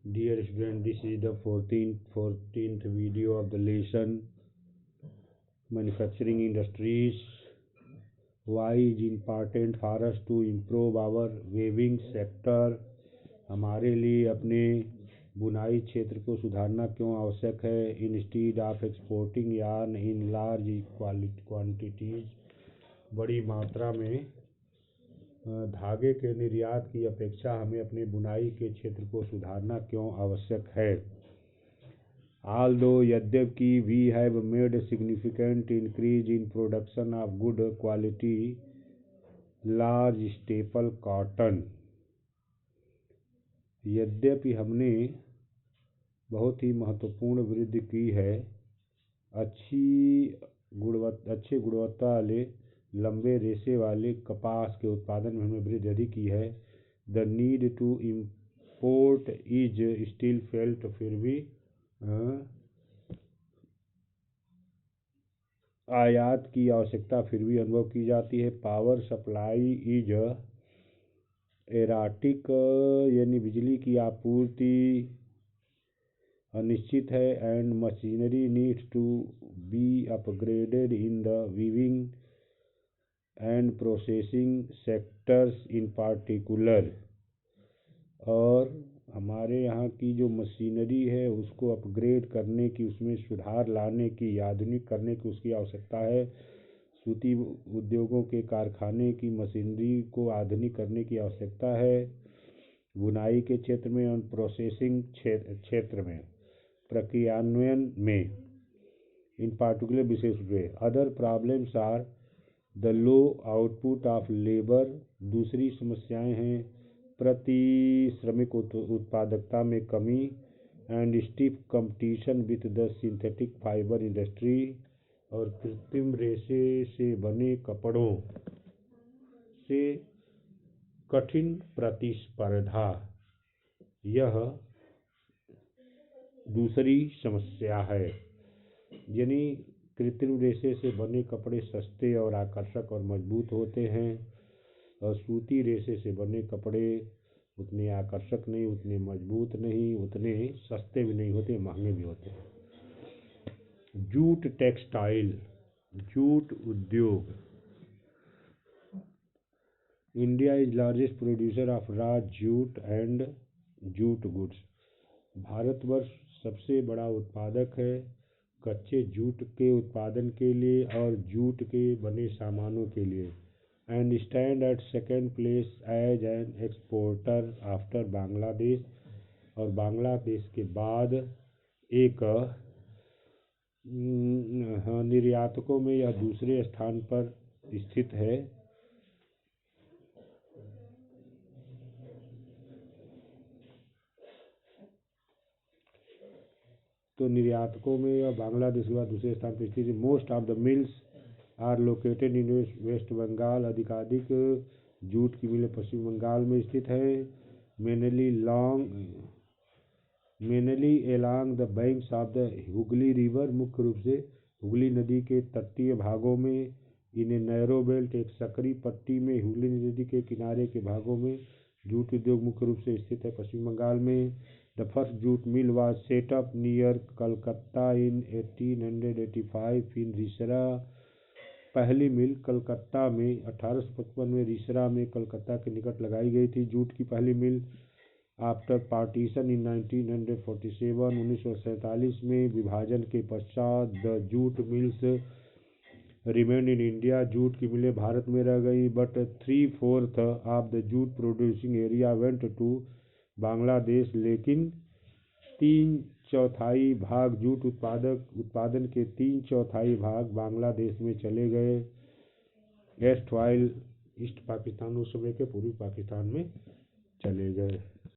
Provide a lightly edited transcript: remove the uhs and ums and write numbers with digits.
Dear student, this is the 14th video of the lesson Manufacturing Industries. Why is important for us to improve our weaving sector? हमारे लिए अपने बुनाई क्षेत्र को सुधारना क्यों आवश्यक है? Instead of exporting yarn in large quantities, बड़ी मात्रा में धागे के निर्यात की अपेक्षा हमें अपने बुनाई के क्षेत्र को सुधारना क्यों आवश्यक है? Although यद्यपि we have made a significant increase in production of good quality large staple cotton, यद्यपि हमने बहुत ही महत्वपूर्ण वृद्धि की है अच्छे गुणवत्ता वाले लंबे रेशे वाले कपास के उत्पादन में हमने वृद्धि अधिक की है। The need to import is still felt, फिर भी आयात की आवश्यकता फिर भी अनुभव की जाती है। पावर सप्लाई इज एराटिक, यानी बिजली की आपूर्ति अनिश्चित है। And machinery needs to be upgraded in the weaving and processing sectors in particular, और हमारे यहाँ की जो मशीनरी है उसको अपग्रेड करने की, उसमें सुधार लाने की, आधुनिक करने की उसकी आवश्यकता है। सूती उद्योगों के कारखाने की मशीनरी को आधुनिक करने की आवश्यकता है। बुनाई के क्षेत्र में और प्रोसेसिंग क्षेत्र में, प्रक्रियान्वयन में, इन पार्टिकुलर विशेष रूप से। Other problems are the low output of labour, दूसरी समस्याएं हैं प्रति श्रमिक उत्पादकता में कमी। And stiff competition with the synthetic fibre industry, और कृत्रिम रेशे से बने कपड़ों से कठिन प्रतिस्पर्धा, यह दूसरी समस्या है। यानी कृत्रिम रेशे से बने कपड़े सस्ते और आकर्षक और मजबूत होते हैं, और सूती रेशे से बने कपड़े उतने आकर्षक नहीं, उतने मजबूत नहीं, उतने सस्ते भी नहीं होते, महंगे भी होते हैं। जूट टेक्सटाइल, जूट उद्योग। India is largest producer of raw jute and jute goods, Bharatvarsh सबसे बड़ा उत्पादक है कच्चे जूट के उत्पादन के लिए और जूट के बने सामानों के लिए। And stand at second place as an exporter after Bangladesh, और बांग्लादेश के बाद एक निर्यातकों में यह दूसरे स्थान पर स्थित है। तो निर्यातकों में यह बांग्लादेश के बाद दूसरे स्थान पर स्थित है। Most of the mills are located in West Bengal, अधिकाधिक जूट की मिलें पश्चिम बंगाल में स्थित है। Mainly along the banks of the Hooghly river, मुख्य रूप से हुगली नदी के तटीय भागों में। इन ए नैरो बेल्ट, एक सकरी पट्टी में हुगली नदी के किनारे के भागों में जूट उद्योग मुख्य रूप से स्थित है पश्चिम बंगाल में। The first jute mill was set up near Calcutta in 1885 in Rishra, पहली मिल कलकत्ता में 1855 में रिसरा में कलकत्ता के निकट लगाई गई थी, जूट की पहली मिल। आफ्टर पार्टीशन इन 1947, 1947 में विभाजन के पश्चात the jute mills remain in India, jute की मिलें भारत में रह गई। But 3/4 of the jute producing area went to Bangladesh, लेकिन 3/4 भाग जूट उत्पादन के 3/4 भाग बांग्लादेश में चले गए। एस्ट पाकिस्तान, उस समय के पूर्वी पाकिस्तान में चले गए।